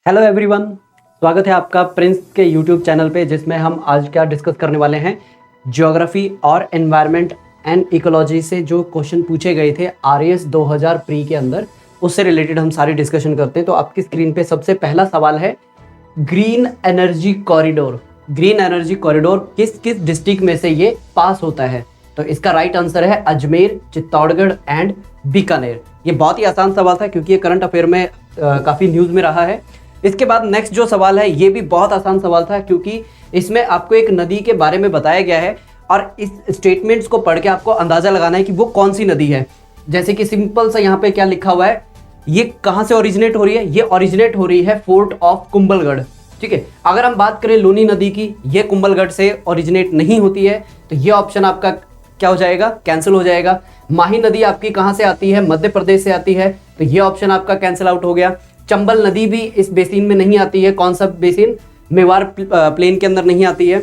Hello everyone, स्वागत है आपका प्रिंस के यूट्यूब चैनल पे, जिसमें हम आज क्या डिस्कस करने वाले हैं। ज्योग्राफी और एनवायरनमेंट एंड इकोलॉजी से जो क्वेश्चन पूछे गए थे आरएएस 2000 प्री के अंदर, उससे रिलेटेड हम सारी डिस्कशन करते हैं। तो आपकी स्क्रीन पे सबसे पहला सवाल है, green energy corridor. Green energy corridor किस किस डिस्ट्रिक्ट में से ये पास होता है? तो इसका राइट आंसर है अजमेर, चित्तौड़गढ़ एंड बीकानेर। ये बहुत ही आसान सवाल था क्योंकि ये करंट अफेयर में काफ़ी न्यूज़ में रहा है। इसके बाद नेक्स्ट जो सवाल है ये भी बहुत आसान सवाल था क्योंकि इसमें आपको एक नदी के बारे में बताया गया है और इस स्टेटमेंट्स को पढ़ के आपको अंदाज़ा लगाना है कि वो कौन सी नदी है। जैसे कि सिंपल सा यहाँ पे क्या लिखा हुआ है, ये कहाँ से ओरिजिनेट हो रही है? ये ओरिजिनेट हो रही है फोर्ट ऑफ कुंभलगढ़। ठीक है, अगर हम बात करें लूनी नदी की, ये कुंभलगढ़ से ओरिजिनेट नहीं होती है, तो ये ऑप्शन आपका क्या हो जाएगा? कैंसिल हो जाएगा। माही नदी आपकी कहाँ से आती है? मध्य प्रदेश से आती है, तो ये ऑप्शन आपका कैंसिल आउट हो गया। चंबल नदी भी इस बेसिन में नहीं आती है। कौन सा बेसिन? मेवाड़ प्लेन के अंदर नहीं आती है।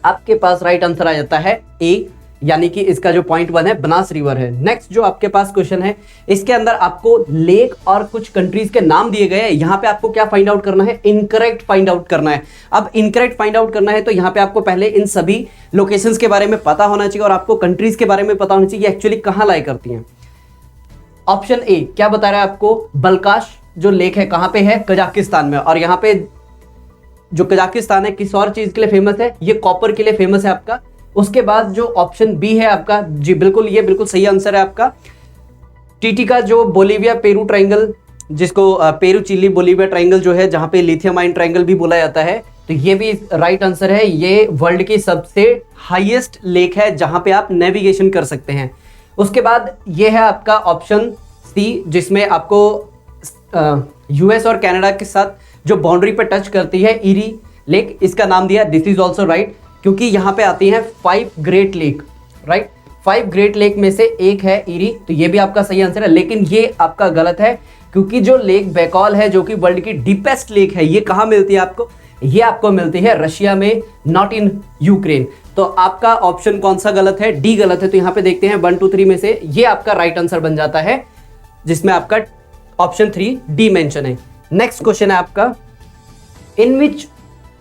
आपके पास राइट आंसर आ जाता है ए, यानी कि इसका जो पॉइंट 1 है बनास रिवर है। नेक्स्ट जो आपके पास क्वेश्चन है, इसके अंदर आपको लेक और कुछ कंट्रीज के नाम दिए गए हैं। यहाँ पे आपको क्या फाइंड आउट करना है? इनकरेक्ट फाइंड आउट करना है। अब इनकरेक्ट फाइंड आउट करना है तो यहाँ पे आपको पहले इन सभी लोकेशंस के बारे में पता होना चाहिए और आपको कंट्रीज के बारे में पता होना चाहिए एक्चुअली कहाँ लाई करती हैं। ऑप्शन ए क्या बता रहा है आपको? बलकाश जो लेक है कहाँ पे है? कजाकिस्तान में। और यहाँ पे जो कजाकिस्तान है किस और चीज के लिए फेमस है? ये कॉपर के लिए फेमस है आपका। उसके बाद जो ऑप्शन बी है आपका, जी बिल्कुल, ये बिल्कुल सही आंसर है आपका। टीटी का जो बोलीविया पेरू ट्रायंगल, जिसको पेरू चिली बोलीविया ट्रायंगल जो है, जहाँ पे लिथियम आयन ट्रायंगल भी बोला जाता है, तो ये भी राइट आंसर है। ये वर्ल्ड की सबसे हाईएस्ट लेक है जहाँ पे आप नेविगेशन कर सकते हैं। उसके बाद ये है आपका ऑप्शन सी, जिसमें आपको यूएस और कनाडा के साथ जो बाउंड्री पे टच करती है, ईरी लेक, इसका नाम दिया। दिस इज ऑल्सो राइट, क्योंकि यहाँ पे आती हैं 5 great lake, right. 5 great lake में से एक है ईरी, तो ये भी आपका सही आंसर है। लेकिन ये आपका गलत है क्योंकि जो लेक बैकॉल है, जो कि वर्ल्ड की डीपेस्ट लेक है, ये कहाँ मिलती है आपको? ये आपको मिलती है रशिया में, नॉट इन यूक्रेन। तो आपका ऑप्शन कौन सा गलत है? डी गलत है। तो यहाँ पे देखते हैं 1 2 3 में से ये आपका राइट आंसर बन जाता है, जिसमें आपका ऑप्शन 3 डी मेंशन है। नेक्स्ट क्वेश्चन है आपका, इन विच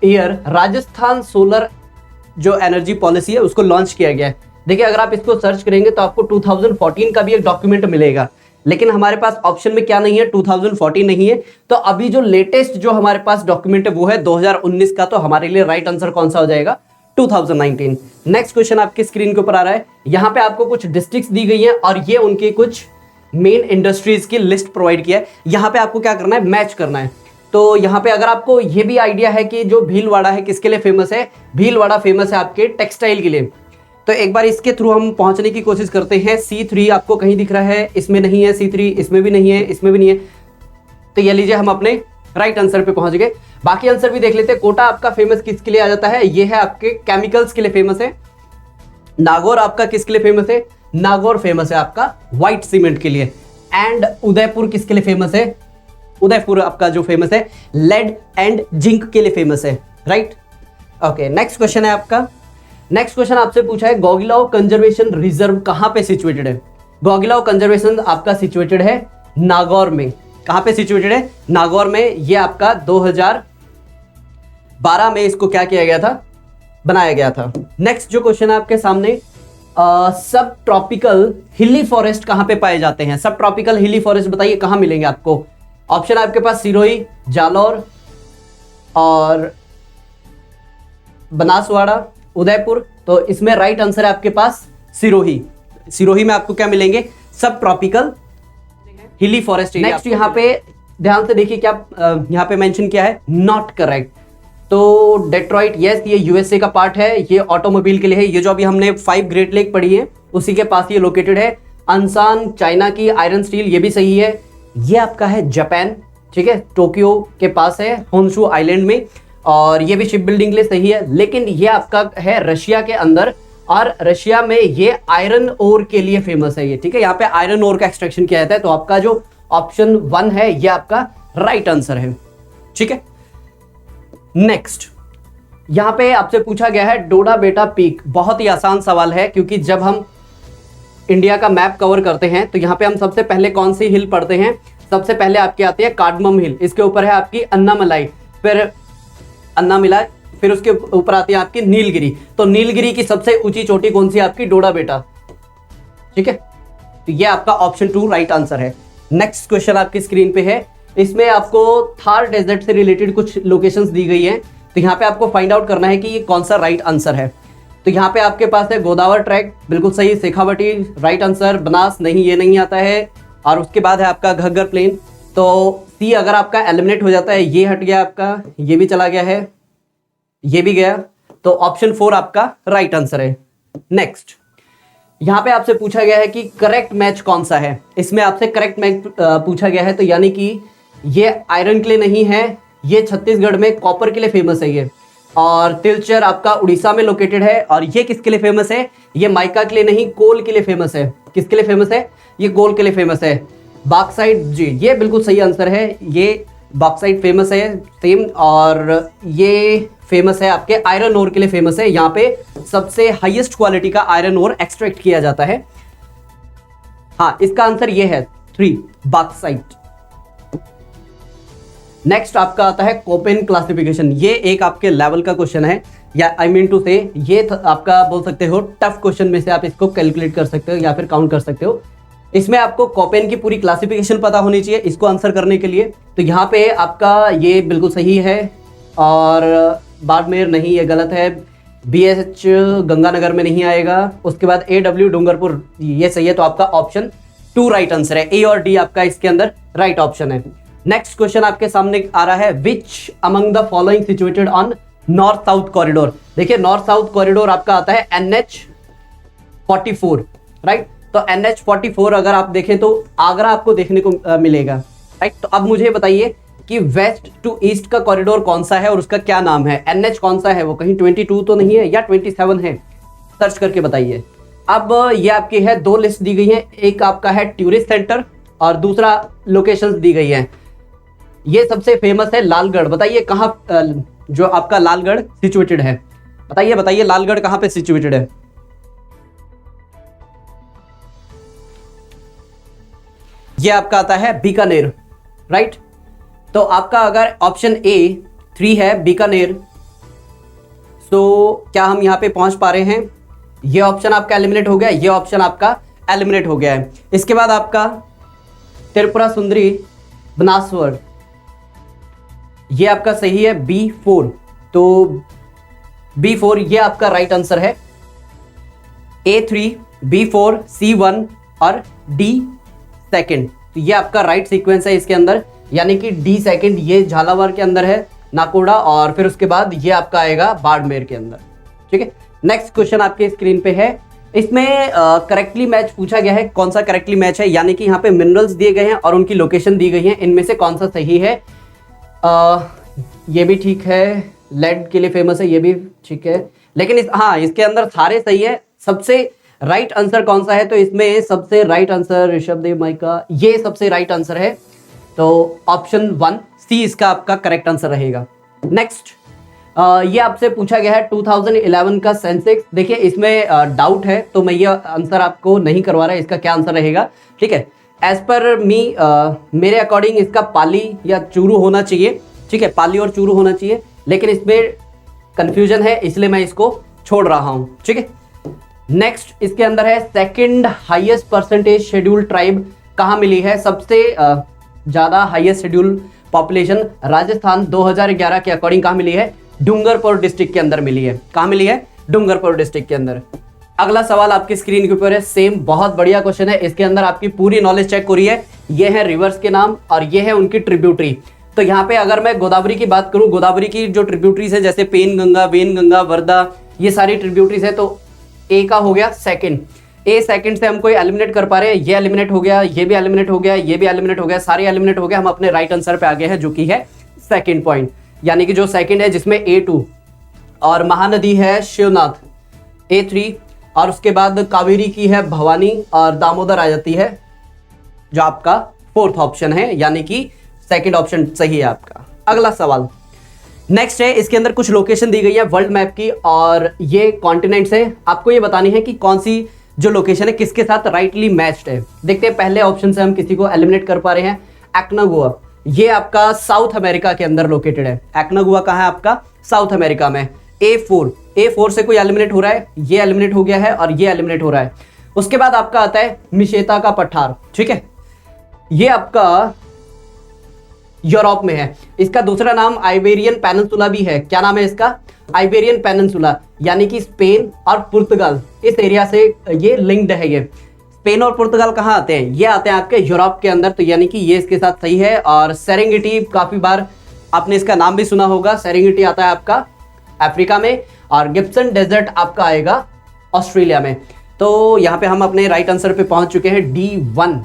ईयर राजस्थान सोलर जो एनर्जी पॉलिसी है उसको लॉन्च किया गया है? देखिए, अगर आप इसको सर्च करेंगे तो आपको 2014 का भी एक डॉक्यूमेंट मिलेगा, लेकिन हमारे पास ऑप्शन में क्या नहीं है? 2014 नहीं है। तो अभी जो लेटेस्ट जो हमारे पास डॉक्यूमेंट है वो है 2019 का। तो हमारे लिए राइट आंसर कौन सा हो जाएगा? 2019। नेक्स्ट क्वेश्चन आपकी स्क्रीन के ऊपर आ रहा है। यहाँ पे आपको कुछ डिस्ट्रिक्ट्स दी गई हैं और ये उनकी कुछ मेन इंडस्ट्रीज की लिस्ट प्रोवाइड किया है। यहाँ पे आपको क्या करना है? मैच करना है। तो यहाँ पे अगर आपको ये भी आइडिया है कि जो भीलवाड़ा है किसके लिए फेमस है? भीलवाड़ा फेमस है आपके टेक्सटाइल के लिए। तो एक बार इसके थ्रू हम पहुंचने की कोशिश करते हैं। C3 आपको कहीं दिख रहा है? इसमें नहीं है। C3 इसमें भी नहीं है, इसमें भी नहीं है। तो ये लीजिए, हम अपने राइट आंसर पे पहुंच गए। बाकी आंसर भी देख लेते हैं। कोटा आपका फेमस किसके लिए आ जाता है? ये है आपके केमिकल्स के लिए फेमस है। नागौर आपका किसके लिए फेमस है? नागौर फेमस है आपका व्हाइट सीमेंट के लिए। एंड उदयपुर किसके लिए फेमस है? उदयपुर आपका जो फेमस है लेड एंड जिंक के लिए फेमस है, राइट। ओके, नेक्स्ट क्वेश्चन है आपका। नेक्स्ट क्वेश्चन आपसे पूछा है, गोगिलाव कंजर्वेशन रिजर्व कहां पे सिचुएटेड है? गोगिलाव कंजर्वेशन आपका सिचुएटेड है नागौर में। कहां पे सिचुएटेड है? नागौर में। ये आपका 2012 में इसको क्या किया गया था? बनाया गया था। नेक्स्ट जो क्वेश्चन है आपके सामने, सब ट्रॉपिकल हिली फॉरेस्ट कहां पे पाए जाते हैं? सब ट्रॉपिकल हिली फॉरेस्ट बताइए कहां मिलेंगे आपको? ऑप्शन आपके पास सिरोही, जालौर और बनासवाड़ा, उदयपुर। तो इसमें राइट आंसर है आपके पास सिरोही। सिरोही में आपको क्या मिलेंगे? सब ट्रॉपिकल हिली फॉरेस्ट। नेक्स्ट यहाँ पे ध्यान से देखिए, क्या यहाँ पे मेंशन किया है? Not correct. तो डेट्रॉइट, यस, ये यूएसए का पार्ट है, ये ऑटोमोबाइल के लिए है। ये जो अभी हमने 5 ग्रेट लेक पढ़ी है उसी के पास ये लोकेटेड है। अनसान चाइना की, आयरन स्टील, ये भी सही है। ये आपका है जापान, ठीक है, टोक्यो के पास है, होन्शु आइलैंड में, और ये भी शिप बिल्डिंग के लिए सही है। लेकिन ये आपका है रशिया के अंदर, और रशिया में ये आयरन ओर के लिए फेमस है ये, ठीक है। यहाँ पे आयरन ओर का एक्सट्रैक्शन किया जाता है। तो आपका जो ऑप्शन 1 है ये आपका राइट आंसर है, ठीक है। नेक्स्ट यहाँ पे आपसे पूछा गया है डोडा बेटा पीक। बहुत ही आसान सवाल है क्योंकि जब हम इंडिया का मैप कवर करते हैं तो यहाँ पे हम सबसे पहले कौन सी हिल पढ़ते हैं? सबसे पहले आपकी आती है कार्डमम हिल, इसके ऊपर है आपकी अन्नामलाई, फिर अन्नामलाई, फिर उसके ऊपर आती है आपकी नीलगिरी। तो नीलगिरी की सबसे ऊंची चोटी कौन सी है? आपकी डोडा बेटा। ठीक है, तो ये आपका ऑप्शन 2 राइट आंसर है। नेक्स्ट क्वेश्चन आपकी स्क्रीन पे है, इसमें आपको थार डेजर्ट से रिलेटेड कुछ लोकेशंस दी गई हैं, तो यहाँ पे आपको फाइंड आउट करना है कि ये कौन सा राइट आंसर है। तो यहाँ पे आपके पास है गोदावरी ट्रैक, बिल्कुल सही। Shekhawati right answer. बनास नहीं, ये नहीं आता है। और उसके बाद है आपका घग्गर प्लेन। तो सी अगर आपका एलिमिनेट हो जाता है, ये हट गया आपका, ये भी चला गया है, ये भी गया, तो ऑप्शन 4 आपका राइट आंसर है। नेक्स्ट यहाँ पे आपसे पूछा गया है कि करेक्ट मैच कौन सा है। इसमें आपसे करेक्ट मैच पूछा गया है, तो यानी कि ये आयरन के लिए नहीं है, ये छत्तीसगढ़ में कॉपर के लिए फेमस है ये, और तिलचर आपका उड़ीसा में लोकेटेड है। और ये किसके लिए फेमस है? ये माइका के लिए नहीं, कोल के लिए फेमस है। किसके लिए फेमस है? ये कोल के लिए फेमस है। बॉक्साइट, जी ये बिल्कुल सही आंसर है, ये बॉक्साइट फेमस है सेम। और ये फेमस है आपके आयरन ओर के लिए फेमस है, यहाँ पे सबसे हाईएस्ट क्वालिटी का आयरन ओर एक्सट्रैक्ट किया जाता है। हाँ, इसका आंसर ये है 3 बॉक्साइट। नेक्स्ट आपका आता है कोपेन क्लासिफिकेशन। ये एक आपके लेवल का क्वेश्चन है, या आई मीन टू से ये आपका बोल सकते हो टफ क्वेश्चन में से आप इसको कैलकुलेट कर सकते हो या फिर काउंट कर सकते हो। इसमें आपको कोपेन की पूरी क्लासिफिकेशन पता होनी चाहिए इसको आंसर करने के लिए। तो यहाँ पे आपका ये बिल्कुल सही है, और बाड़मेर नहीं, ये गलत है। BH गंगानगर में नहीं आएगा। उसके बाद AW डूंगरपुर, ये सही है। तो आपका ऑप्शन 2 राइट आंसर है। A और D आपका इसके अंदर राइट ऑप्शन है। नेक्स्ट क्वेश्चन आपके सामने आ रहा है, which among the following situated on north south corridor. देखिए नॉर्थ साउथ कॉरिडोर आपका आता है NH44, राइट। तो NH44 अगर आप देखें तो आगरा आपको देखने को मिलेगा, राइट। तो अब मुझे बताइए कि वेस्ट टू ईस्ट का कॉरिडोर कौन सा है और उसका क्या नाम है। NH कौन सा है वो? कहीं 22 तो नहीं है या 27 है? सर्च करके बताइए। अब ये आपकी है 2 लिस्ट दी गई है, एक आपका है टूरिस्ट सेंटर और दूसरा लोकेशंस दी गई है। ये सबसे फेमस है लालगढ़। बताइए कहाँ जो आपका लालगढ़ सिचुएटेड है? बताइए बताइए लालगढ़ कहाँ पे सिचुएटेड है? ये आपका आता है बीकानेर, राइट। तो आपका अगर ऑप्शन A 3 है बीकानेर, तो क्या हम यहाँ पे पहुंच पा रहे हैं? ये ऑप्शन आपका एलिमिनेट हो गया, ये ऑप्शन आपका एलिमिनेट हो गया है। इसके बाद आपका त्रिपुरा सुंदरी बनासवर, ये आपका सही है B4। तो B4 ये आपका राइट आंसर है। A3, B4, C1 और D सेकंड, तो ये आपका राइट सीक्वेंस है इसके अंदर, यानी कि D सेकंड ये झालावाड़ के अंदर है, नाकोड़ा, और फिर उसके बाद ये आपका आएगा बाड़मेर के अंदर। ठीक है, नेक्स्ट क्वेश्चन आपके स्क्रीन पे है। इसमें करेक्टली मैच पूछा गया है, कौन सा करेक्टली मैच है, यानी कि यहाँ पे मिनरल्स दिए गए हैं और उनकी लोकेशन दी गई है, इनमें से कौन सा सही है। ये भी ठीक है, लेड के लिए फेमस है, ये भी ठीक है, लेकिन हाँ इसके अंदर सारे सही है। सबसे राइट आंसर कौन सा है? तो इसमें सबसे right answer Rishabh Dev mica, ये सबसे राइट आंसर है। तो ऑप्शन 1 सी इसका आपका करेक्ट आंसर रहेगा। नेक्स्ट ये आपसे पूछा गया है 2011 का सेंसेक्स। देखिए इसमें डाउट है, तो मैं ये आंसर आपको नहीं करवा रहा, इसका क्या आंसर रहेगा। ठीक है, एज पर मी मेरे अकॉर्डिंग इसका पाली या चूरू होना चाहिए। ठीक है, पाली और चूरू होना चाहिए, लेकिन इसमें कंफ्यूजन है, इसलिए मैं इसको छोड़ रहा हूँ। ठीक है, नेक्स्ट इसके अंदर है second highest percentage schedule tribe कहाँ मिली है। सबसे ज्यादा हाईएस्ट शेड्यूल पॉपुलेशन राजस्थान 2011 के अकॉर्डिंग कहाँ मिली है? डूंगरपुर डिस्ट्रिक्ट के अंदर मिली है। कहाँ मिली है? डूंगरपुर डिस्ट्रिक्ट के अंदर। अगला सवाल आपकी स्क्रीन के ऊपर है, सेम बहुत बढ़िया क्वेश्चन है। इसके अंदर आपकी पूरी नॉलेज चेक हो रही है। ये है रिवर्स के नाम और ये है उनकी ट्रिब्यूटरी। तो यहाँ पे अगर मैं गोदावरी की बात करूँ, गोदावरी की जो ट्रिब्यूटरीज है जैसे पेन गंगा, वेन गंगा, वर्धा, ये सारी ट्रिब्यूटरीज है। तो ए का हो गया सेकंड, ए सेकंड से हम कोई एलिमिनेट कर पा रहे हैं, ये एलिमिनेट हो गया, ये भी एलिमिनेट हो गया, ये भी एलिमिनेट हो गया, सारे एलिमिनेट हो गए। हम अपने राइट आंसर पे आ गए हैं जो कि है सेकंड पॉइंट, यानी कि जो सेकंड है जिसमें A2 और महानदी है शिवनाथ A3, और उसके बाद कावेरी की है भवानी और दामोदर आ जाती है जो आपका फोर्थ ऑप्शन है, यानी कि सेकंड ऑप्शन सही है आपका। अगला सवाल नेक्स्ट है, इसके अंदर कुछ लोकेशन दी गई है वर्ल्ड मैप की और ये कॉन्टिनेंट्स है। आपको ये बतानी है कि कौन सी जो लोकेशन है किसके साथ राइटली मैच्ड है। देखते हैं पहले ऑप्शन से हम किसी को एलिमिनेट कर पा रहे हैं। एक्नागुआ, ये आपका साउथ अमेरिका के अंदर लोकेटेड है। एक्नागुआ कहाँ है आपका? साउथ अमेरिका में। A4 से कोई एलिमिनेट हो रहा है, ये एलिमिनेट हो गया है और ये एलिमिनेट हो रहा है। उसके बाद आपका आता है मिशेता का पठार, ठीक है, ये आपका यूरोप में है। इसका दूसरा नाम आइबेरियन पेनिनसुला भी है। क्या नाम है इसका? आइबेरियन पेनिनसुला, यानी कि स्पेन और पुर्तगाल इस एरिया से ये लिंक्ड है। ये स्पेन और पुर्तगाल कहाँ आते हैं? ये आते हैं आपके यूरोप के अंदर, तो यानी कि ये इसके साथ सही है। और सेरेंगेटी, काफी बार आपने इसका नाम भी सुना होगा, सेरेंगेटी आता है आपका अफ्रीका में, और गिब्सन डेजर्ट आपका आएगा ऑस्ट्रेलिया में। तो यहाँ पे हम अपने राइट आंसर पे पहुंच चुके हैं, D1।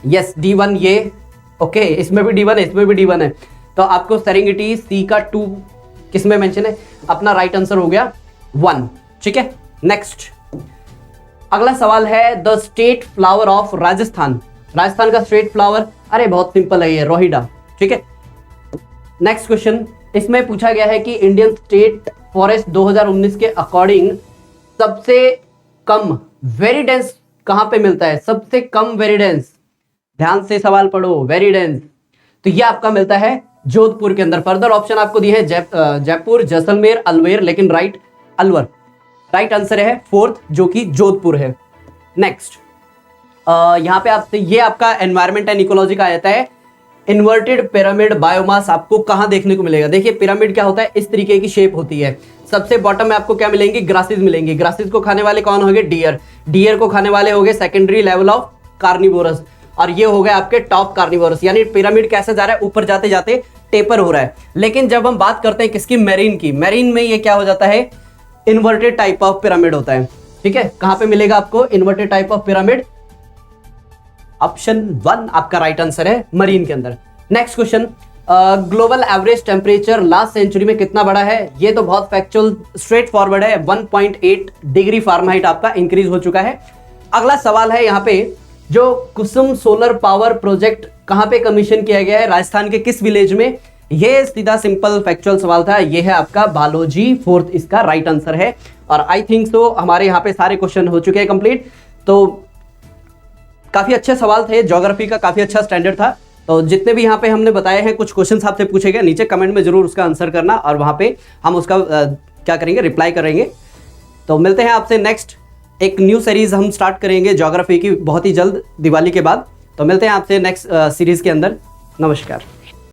यस, D1 ये ओके, इसमें भी D1 है, इसमें भी D1 है। तो आपको सेरेंगेटी सी का 2 किसमें मेंशन है? अपना राइट आंसर हो गया 1, ठीक है। नेक्स्ट अगला सवाल है, the state flower of Rajasthan. Rajasthan का स्टेट फ्लावर, अरे बहुत सिंपल है ये, रोहिडा, ठीक है। नेक्स्ट क्वेश्चन, इसमें पूछा गया है कि इंडियन स्टेट फॉरेस्ट 2019 के अकॉर्डिंग सबसे कम वेरी डेंस कहां पे मिलता है? सबसे कम वेरी डेंस, ध्यान से सवाल पढ़ो, वेरी डेंस, तो ये आपका मिलता है जोधपुर के अंदर। फर्दर ऑप्शन आपको दिए हैं जयपुर, जैसलमेर, अलवर, लेकिन अलवर राइट आंसर है 4th, जो कि जोधपुर है। नेक्स्ट यहाँ पे आपसे ये आपका एनवायरमेंट एंड इकोलॉजी का आता है, इन्वर्टेड पिरामिड बायोमास आपको कहां देखने को मिलेगा? देखिए पिरामिड क्या होता है, इस तरीके की शेप होती है। सबसे बॉटम में आपको क्या मिलेंगे? ग्रासेस मिलेंगे। ग्रासेस को खाने वाले कौन हो गए? डियर। डियर को खाने वाले हो गए सेकेंडरी लेवल ऑफ कार्निवोरस, और ये हो गए आपके टॉप कार्निवोरस। यानी पिरामिड कैसे जा रहा है? ऊपर जाते जाते टेपर हो रहा है। लेकिन जब हम बात करते हैं किसकी? मेरीन की। मेरीन में ये क्या हो जाता है? इन्वर्टेड टाइप ऑफ पिरामिड होता है, ठीक है। कहां पे मिलेगा आपको inverted type of pyramid? Option 1 आपका राइट आंसर है, मरीन के अंदर। Next question, global average temperature last century में कितना बढ़ा है? ये तो बहुत फैक्चुअल स्ट्रेट फॉरवर्ड है, 1.8 डिग्री फारेनहाइट आपका इंक्रीज हो चुका है। अगला सवाल है यहाँ पे, जो कुसुम सोलर पावर प्रोजेक्ट कहां पे कमीशन किया गया है? राजस्थान के किस विलेज में? ये सीधा सिंपल फैक्चुअल सवाल था। ये है आपका बालोजी, 4th इसका राइट आंसर है। और आई थिंक सो हमारे यहाँ पे सारे क्वेश्चन हो चुके हैं कंप्लीट। तो काफी अच्छे सवाल थे, ज्योग्राफी का काफी अच्छा स्टैंडर्ड था। तो जितने भी यहाँ पे हमने बताए हैं, कुछ क्वेश्चन आपसे पूछे गए, नीचे कमेंट में जरूर उसका आंसर करना, और वहां पे हम उसका क्या करेंगे? रिप्लाई करेंगे। तो मिलते हैं आपसे नेक्स्ट, एक न्यू सीरीज हम स्टार्ट करेंगे ज्योग्राफी की बहुत ही जल्द, दिवाली के बाद। तो मिलते हैं आपसे नेक्स्ट सीरीज के अंदर। नमस्कार।